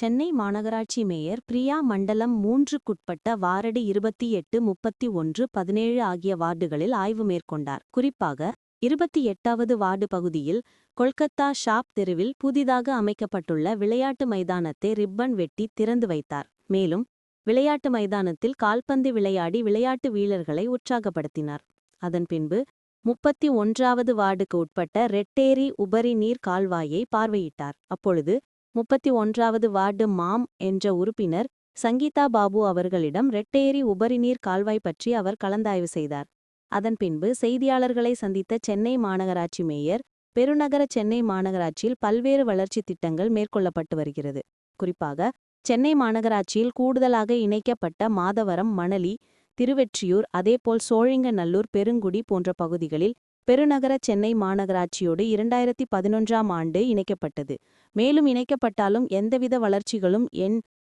சென்னை மாநகராட்சி மேயர் பிரியா மண்டலம் 3க்குட்பட்ட வார்டு 28, 31, 17 ஆகிய வார்டுகளில் ஆய்வு மேற்கொண்டார். குறிப்பாக 28வது வார்டு பகுதியில் கொல்கத்தா ஷாப் தெருவில் புதிதாக அமைக்கப்பட்டுள்ள விளையாட்டு மைதானத்தை ரிப்பன் வெட்டி திறந்து வைத்தார். மேலும் விளையாட்டு மைதானத்தில் கால்பந்து விளையாடி விளையாட்டு வீரர்களை உற்சாகப்படுத்தினார். அதன் பின்பு 31வது வார்டுக்கு உட்பட்ட ரெட்டேரி உபரி நீர் கால்வாயை பார்வையிட்டார். அப்பொழுது 31வது வார்டு மாம் என்ற உறுப்பினர் சங்கீதா பாபு அவர்களிடம் ரெட்டேரி உபரிநீர் கால்வாய் பற்றி அவர் கலந்தாய்வு செய்தார். அதன் பின்பு செய்தியாளர்களை சந்தித்த சென்னை மாநகராட்சி மேயர், பெருநகர சென்னை மாநகராட்சியில் பல்வேறு வளர்ச்சி திட்டங்கள் மேற்கொள்ளப்பட்டு வருகிறது. குறிப்பாக சென்னை மாநகராட்சியில் கூடுதலாக இணைக்கப்பட்ட மாதவரம், மணலி, திருவெற்றியூர், அதேபோல் சோழிங்கநல்லூர், பெருங்குடி போன்ற பகுதிகளில் பெருநகர சென்னை மாநகராட்சியோடு 2011ஆம் ஆண்டு இணைக்கப்பட்டது. மேலும் இணைக்கப்பட்டாலும் எந்தவித வளர்ச்சிகளும்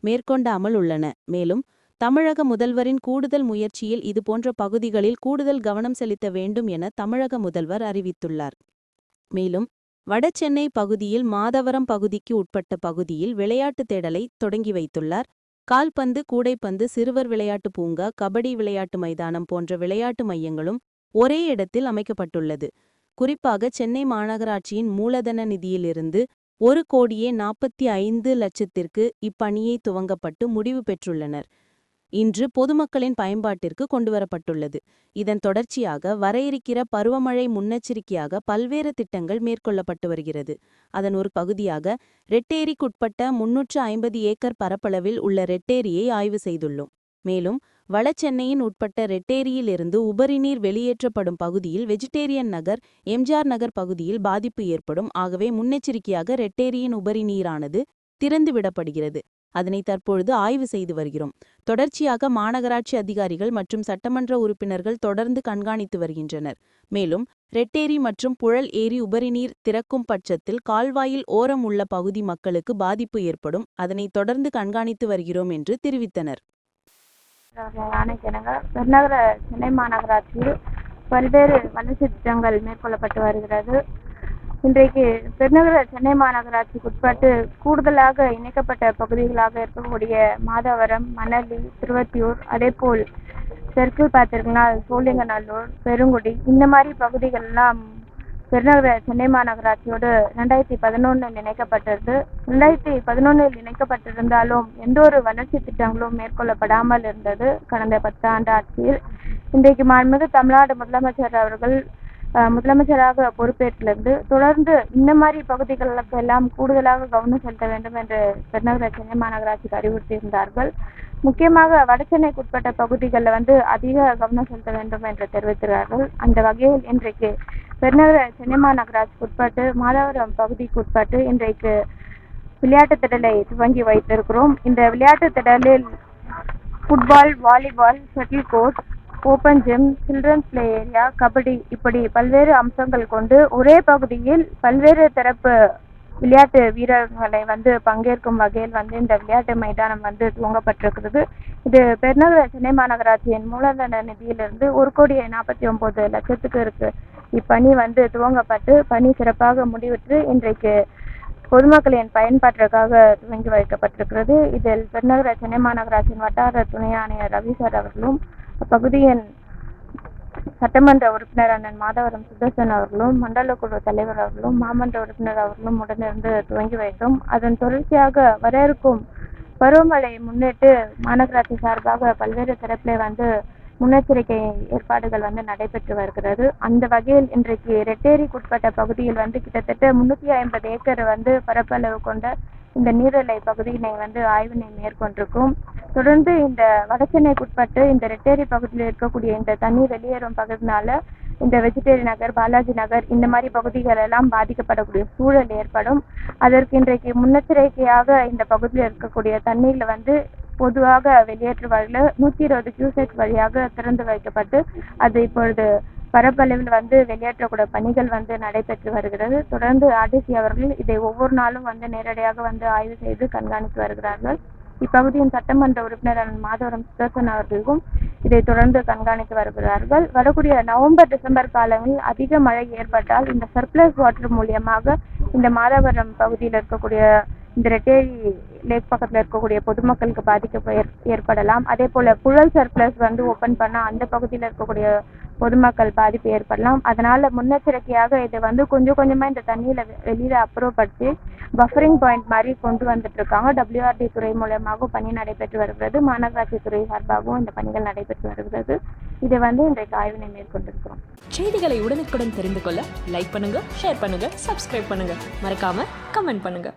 மேற்கொண்டாமல் உள்ளன. மேலும் தமிழக முதல்வரின் கூடுதல் முயற்சியில் இதுபோன்ற பகுதிகளில் கூடுதல் கவனம் செலுத்த வேண்டும் என தமிழக முதல்வர் அறிவித்துள்ளார். மேலும் வடசென்னை பகுதியில் மாதவரம் பகுதிக்கு உட்பட்ட பகுதியில் விளையாட்டு தேடலை தொடங்கி வைத்துள்ளார். கால்பந்து, கூடைப்பந்து, சிறுவர் விளையாட்டு பூங்கா, கபடி விளையாட்டு மைதானம் போன்ற விளையாட்டு மையங்களும் ஒரே இடத்தில் அமைக்கப்பட்டுள்ளது. குறிப்பாக சென்னை மாநகராட்சியின் மூலதன நிதியிலிருந்து 1,45,00,000த்திற்கு இப்பணியை துவங்கப்பட்டு முடிவு பெற்றுள்ளனர். இன்று பொதுமக்களின் பயன்பாட்டிற்கு கொண்டுவரப்பட்டுள்ளது. இதன் தொடர்ச்சியாக வர இருக்கிற பருவமழை முன்னெச்சரிக்கையாக பல்வேறு திட்டங்கள் மேற்கொள்ளப்பட்டு வருகிறது. அதன் ஒரு பகுதியாக ரெட்டேரிக்குட்பட்ட 350 ஏக்கர் பரப்பளவில் உள்ள ரெட்டேரியை ஆய்வு செய்துள்ளோம். மேலும் வடசென்னையின் உட்பட்ட ரெட்டேரியிலிருந்து உபரிநீர் வெளியேற்றப்படும் பகுதியில் வெஜிடேரியன் நகர், எம்ஜிஆர் நகர் பகுதியில் பாதிப்பு ஏற்படும். ஆகவே முன்னெச்சரிக்கையாக ரெட்டேரியின் உபரி நீரானது திறந்து விடப்படுகிறது. அதனை தற்பொழுது ஆய்வு செய்து வருகிறோம். தொடர்ச்சியாக மாநகராட்சி அதிகாரிகள் மற்றும் சட்டமன்ற உறுப்பினர்கள் தொடர்ந்து கண்காணித்து வருகின்றனர். மேலும் ரெட்டேரி மற்றும் புழல் ஏரி உபரிநீர் திறக்கும் பட்சத்தில் கால்வாயில் ஓரம் உள்ள பகுதி மக்களுக்கு பாதிப்பு ஏற்படும். அதனை தொடர்ந்து கண்காணித்து வருகிறோம் என்று தெரிவித்தனர். பெருநகர சென்னை மாநகராட்சியில் பல்வேறு வளர்ச்சி திட்டங்கள் மேற்கொள்ளப்பட்டு வருகிறது. இன்றைக்கு பெருநகர சென்னை மாநகராட்சிக்கு உட்பட்டு கூடுதலாக இணைக்கப்பட்ட பகுதிகளாக இருக்கக்கூடிய மாதவரம், மணலி, திருவத்தியூர், அதேபோல் தெற்கில் பார்த்தீங்கன்னா சோழிங்கநல்லூர், பெருங்குடி, இந்த மாதிரி பகுதிகள் எல்லாம் பெருநகர சென்னை மாநகராட்சியோடு 2011 இணைக்கப்பட்டது. 2011 இணைக்கப்பட்டிருந்தாலும் எந்த ஒரு வளர்ச்சி திட்டங்களும் மேற்கொள்ளப்படாமல் இருந்தது கடந்த 10 ஆண்டு ஆட்சியில். இன்றைக்கு மாண்புமிகு தமிழ்நாடு முதலமைச்சர் அவர்கள் முதலமைச்சராக பொறுப்பேற்றிலிருந்து தொடர்ந்து இந்த மாதிரி பகுதிகளுக்கு எல்லாம் கூடுதலாக கவனம் செலுத்த வேண்டும் என்று பெருநகர சென்னை மாநகராட்சிக்கு அறிவுறுத்தியிருந்தார்கள். முக்கியமாக வடசென்னைக்கு உட்பட்ட பகுதிகளில் அதிக கவனம் செலுத்த வேண்டும் என்று தெரிவித்தார்கள். அந்த வகையில் இன்றைக்கு பெருநகர சென்னை மாநகராட்சிக்கு உட்பட்டு மாதவரம் பகுதிக்கு உட்பட்டு இன்றைக்கு விளையாட்டு திடலை துவங்கி வைத்திருக்கிறோம். இந்த விளையாட்டு திடலில் football, volleyball, shuttle court, open gym, children's play area, kabaddi இப்படி பல்வேறு அம்சங்கள் கொண்டு ஒரே பகுதியில் பல்வேறு தரப்பு விளையாட்டு வீரர்களை பங்கேற்கும் வகையில் இந்த விளையாட்டு மைதானம் துவங்கப்பட்டிருக்கிறது. இது பெருநகர சென்னை மாநகராட்சியின் மூலதன நிதியிலிருந்து 1,49,00,000க்கு இருக்கு. இப்பணி துவங்கப்பட்டு பணி சிறப்பாக முடிவுற்று இன்றைக்கு பொதுமக்களின் பயன்பாட்டிற்காக துவங்கி வைக்கப்பட்டிருக்கிறது. இதில் பெருநகர சென்னை மாநகராட்சியின் வட்டார துணை ஆணையர் ரவி சார் அவர்களும், அப்பகுதியின் சட்டமன்ற உறுப்பினர் அண்ணன் மாதவரம் சுதர்சன் அவர்களும், மண்டல குழு தலைவர் அவர்களும், மாமன்ற உறுப்பினர் அவர்களும் உடனிருந்து துவங்கி வைத்தோம். அதன் தொடர்ச்சியாக வர இருக்கும் பருவமழை முன்னிட்டு மாநகராட்சி சார்பாக பல்வேறு தரப்பிலே முன்னெச்சரிக்கை ஏற்பாடுகள் நடைபெற்று வருகிறது. அந்த வகையில் இன்றைக்கு ரெட்டேரிக்குட்பட்ட பகுதியில் கிட்டத்தட்ட 350 ஏக்கர் பரப்பளவு கொண்ட இந்த நீர்நிலை பகுதியினை ஆய்வினை மேற்கொண்டிருக்கும். தொடர்ந்து இந்த வடசென்னைக்குட்பட்டு இந்த ரெட்டேரி பகுதியில் இருக்கக்கூடிய இந்த தண்ணீர் வெளியேறும் பகுதினால இந்த வெஜிடேரி நகர், பாலாஜி நகர் இந்த மாதிரி பகுதிகள் எல்லாம் பாதிக்கப்படக்கூடிய சூழல் ஏற்படும். அதற்கு இன்றைக்கு முன்னெச்சரிக்கையாக இந்த பகுதியில் இருக்கக்கூடிய தண்ணீர்ல பொதுவாக வெளியேற்றுவார்கள் 120 கியூசெக் வழியாக திறந்து வைக்கப்பட்டு அது இப்பொழுது பரப்பளவில் வெளியேற்றக்கூடிய பணிகள் நடைபெற்று வருகிறது. தொடர்ந்து ஆர்டிசி அவர்கள் இதை ஒவ்வொரு நாளும் நேரடியாக ஆய்வு செய்து கண்காணித்து வருகிறார்கள். இப்பகுதியின் சட்டமன்ற உறுப்பினர் மாதவரம் சுதர்சன் அவர்களுக்கும் இதை தொடர்ந்து கண்காணித்து வருகிறார்கள். வரக்கூடிய நவம்பர், டிசம்பர் காலங்களில் அதிக மழை ஏற்பட்டால் இந்த சர்ப்ளஸ் வாட்டர் மூலியமாக இந்த மாதவரம் பகுதியில் இருக்கக்கூடிய இந்த ரெட்டேரி லேக் பக்கத்தில் இருக்கக்கூடிய பொதுமக்களுக்கு பாதிப்பு ஏற்படலாம். அதே போல் புழல் சர்ப்ளஸ் வந்து ஓப்பன் பண்ணால் அந்த பகுதியில் இருக்கக்கூடிய பொதுமக்கள் பாதிப்பு ஏற்படலாம். அதனால முன்னெச்சரிக்கையாக இதை வந்து கொஞ்சம் கொஞ்சமாக இந்த தண்ணியில் வெளியில் அப்புறப்படுத்தி பஃபரிங் பாயிண்ட் மாதிரி கொண்டு வந்துட்டு இருக்காங்க. WRD துறை மூலமாகவும் பணி நடைபெற்று வருகிறது. மாநகராட்சி துறை சார்பாகவும் இந்த பணிகள் நடைபெற்று வருகிறது. இதை வந்து இன்றைக்கு ஆய்வினை மேற்கொண்டிருக்கிறோம். செய்திகளை உடனுக்குடன் தெரிந்து கொள்ள லைக் பண்ணுங்க, ஷேர் பண்ணுங்க, சப்ஸ்கிரைப் பண்ணுங்க, மறக்காம கமெண்ட் பண்ணுங்க.